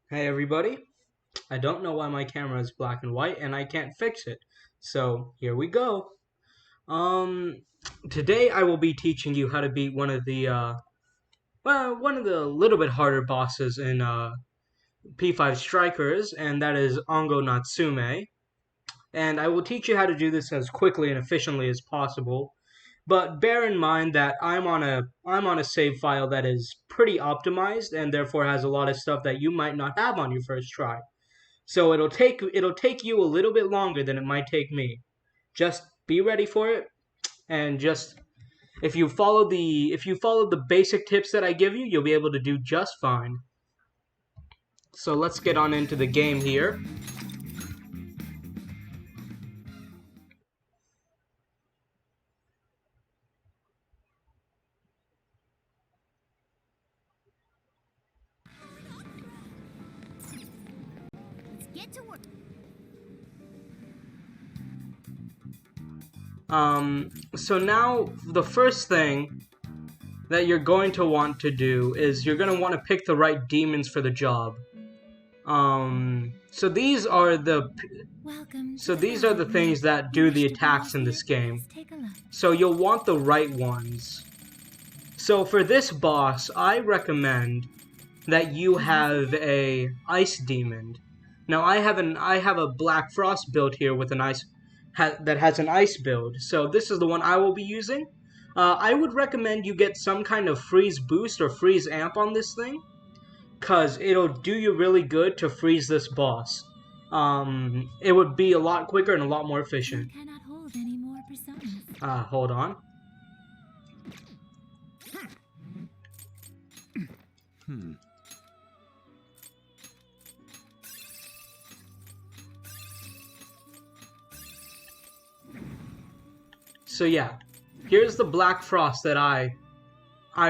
Hey everybody. I don't know why my camera is black and white and I can't fix it. So, here we go. Um, Today I will be teaching you how to beat one of the little bit harder bosses in P5 Strikers, and that is Ango Natsume. And I will teach you how to do this as quickly and efficiently as possible. But bear in mind that I'm on a save file that is pretty optimized and therefore has a lot of stuff that you might not have on your first try. So it'll take you a little bit longer than it might take me. Just be ready for it, and just if you follow the basic tips that I give you, you'll be able to do just fine. So let's get on into the game here. Get to work. So now the first thing that you're going to want to do is you're going to want to pick the right demons for the job. So these are the Welcome. so these are the things that do the attacks in this game. Take a look. So you'll want the right ones. So for this boss, I recommend that you have a ice demon. Now I have a Black Frost build here with an that has an ice build. So this is the one I will be using. I would recommend you get some kind of freeze boost or freeze amp on this thing, cause it'll do you really good to freeze this boss. It would be a lot quicker and a lot more efficient. You cannot hold any more personas. Hold on. So yeah, here's the Black Frost that I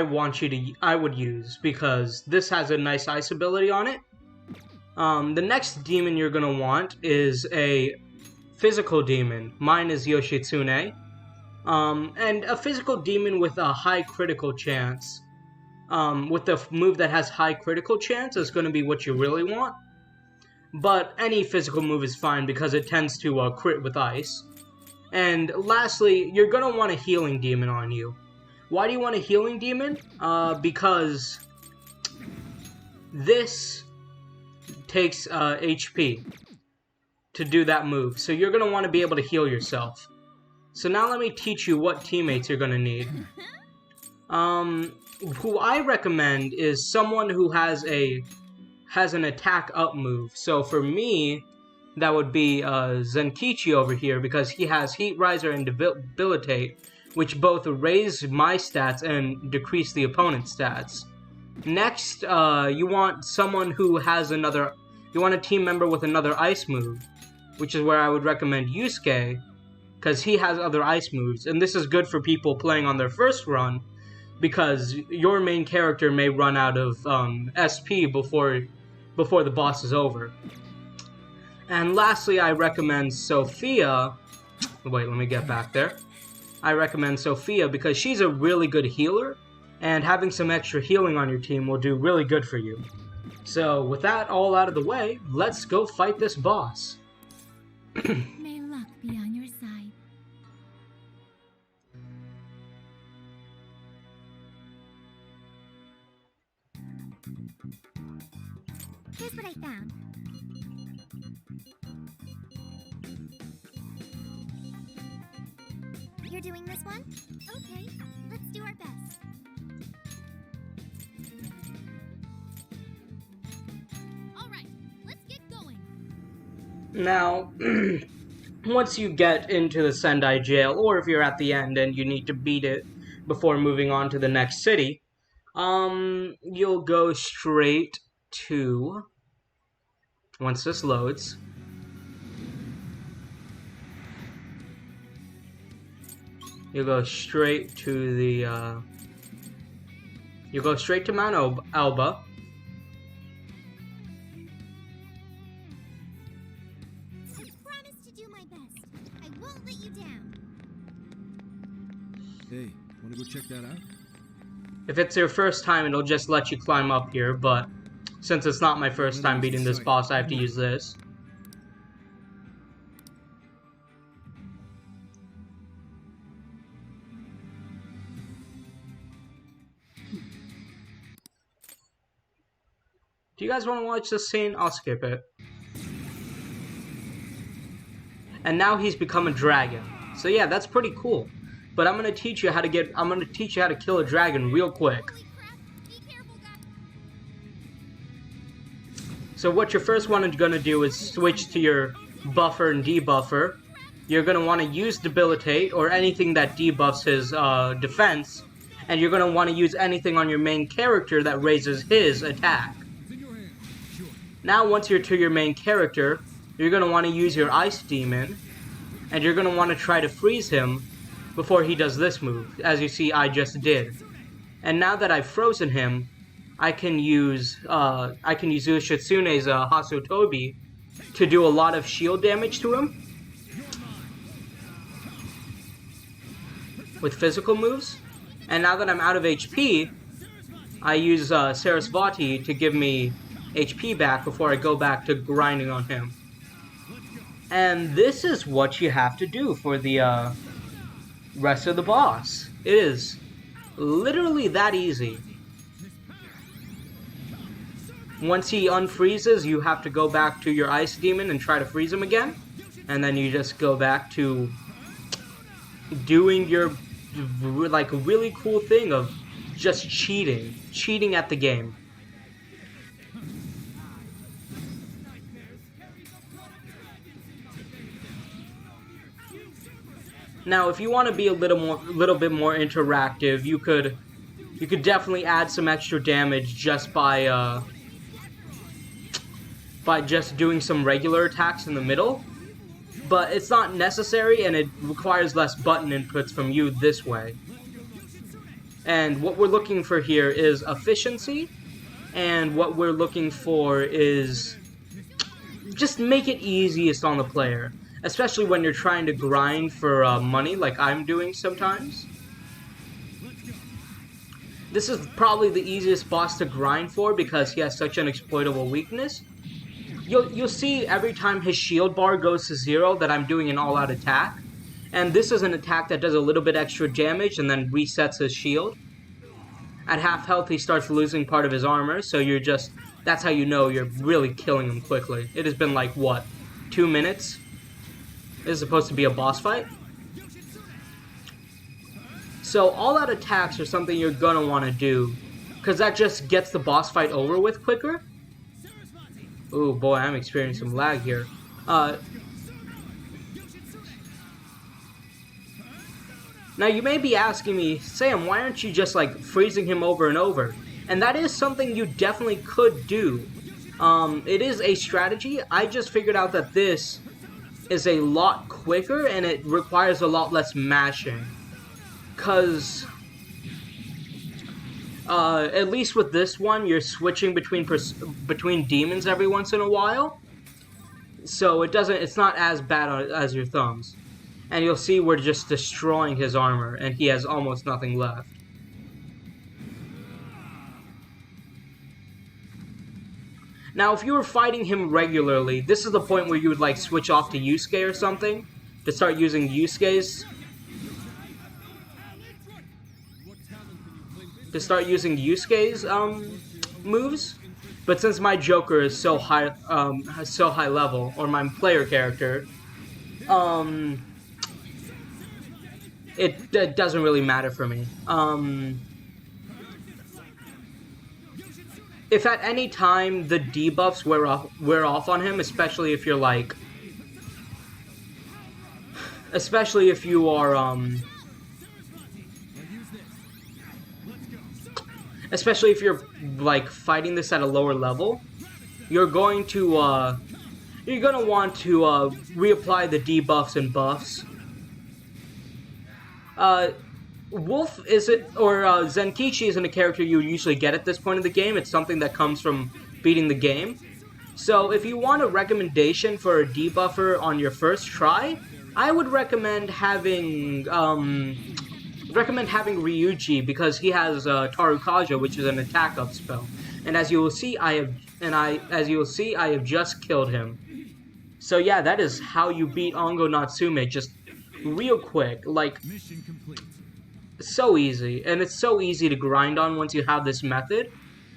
would use, because this has a nice ice ability on it. The next demon you're gonna want is a physical demon. Mine is Yoshitsune. And a physical demon with a high critical chance. With the move that has high critical chance is going to be what you really want. But any physical move is fine because it tends to crit with ice. And lastly, you're going to want a healing demon on you. Why do you want a healing demon? Because this takes HP to do that move. So you're going to want to be able to heal yourself. So now let me teach you what teammates you're going to need. Who I recommend is someone who has an attack up move. So for me, that would be Zenkichi over here, because he has Heat Riser and Debilitate, which both raise my stats and decrease the opponent's stats. Next, you want someone who has you want a team member with another ice move, which is where I would recommend Yusuke, because he has other ice moves, and this is good for people playing on their first run, because your main character may run out of SP before the boss is over. And lastly, I recommend Sophia. Wait, let me get back there. I recommend Sophia because she's a really good healer, and having some extra healing on your team will do really good for you. So with that all out of the way, let's go fight this boss. May luck be on your side. Here's what I found. You're doing this one? Okay, let's do our best. All right, let's get going. Now, once you get into the Sendai jail, or if you're at the end and you need to beat it before moving on to the next city, you'll go straight to, once this loads, you'll go straight to the, you'll go straight to Mount Alba. I promise to do my best. I won't let you down. Hey, wanna go check that out? If it's your first time, it'll just let you climb up here, but since it's not my first time beating this boss, I have to use this. Do you guys want to watch this scene? I'll skip it. And now he's become a dragon. So yeah, that's pretty cool. But I'm gonna teach you how to kill a dragon real quick. So what you're first gonna do is switch to your buffer and debuffer. You're gonna want to use debilitate or anything that debuffs his defense, and you're gonna want to use anything on your main character that raises his attack. Now once you're to your main character, you're going to want to use your Ice Demon, and you're going to want to try to freeze him before he does this move, as you see I just did. And now that I've frozen him, I can use Ushitsune's Hasutobi to do a lot of shield damage to him with physical moves. And now that I'm out of HP, I use Sarasvati to give me HP back before I go back to grinding on him. And this is what you have to do for the rest of the boss. It is literally that easy. Once he unfreezes, you have to go back to your Ice Demon and try to freeze him again. And then you just go back to doing your like really cool thing of just cheating at the game. Now, if you want to be a little bit more interactive, you could definitely add some extra damage just by just doing some regular attacks in the middle. But it's not necessary, and it requires less button inputs from you this way. And what we're looking for here is efficiency, and what we're looking for is just make it easiest on the player. Especially when you're trying to grind for money, like I'm doing sometimes. This is probably the easiest boss to grind for because he has such an exploitable weakness. You'll see every time his shield bar goes to 0 that I'm doing an all-out attack. And this is an attack that does a little bit extra damage and then resets his shield. At half health, he starts losing part of his armor, so that's how you know you're really killing him quickly. It has been like, what, 2 minutes? This is supposed to be a boss fight. So all-out attacks are something you're gonna want to do, because that just gets the boss fight over with quicker. Ooh boy, I'm experiencing some lag here. Now you may be asking me, Sam, why aren't you just like freezing him over and over? And that is something you definitely could do. It is a strategy. I just figured out that this is a lot quicker and it requires a lot less mashing. Cause at least with this one, you're switching between demons every once in a while. So it's not as bad as your thumbs. And you'll see we're just destroying his armor and he has almost nothing left. Now, if you were fighting him regularly, this is the point where you would, like, switch off to Yusuke or something, to start using Yusuke's moves. But since my Joker is so high level, or my player character, it doesn't really matter for me. If at any time the debuffs wear off on him, especially if you're like, especially if you are especially if you're like fighting this at a lower level, you're going to want to reapply the debuffs and buffs. Wolf Zenkichi isn't a character you usually get at this point in the game. It's something that comes from beating the game. So if you want a recommendation for a debuffer on your first try, I would recommend having recommend having Ryuji because he has Tarukaja, which is an attack up spell. And as you will see, I have just killed him. So yeah, that is how you beat Ango Natsume, just real quick. Like, so easy, and it's so easy to grind on once you have this method.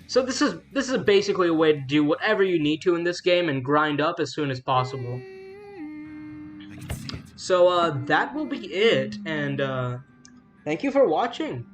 So this is basically a way to do whatever you need to in this game and grind up as soon as possible. So that will be it, and thank you for watching.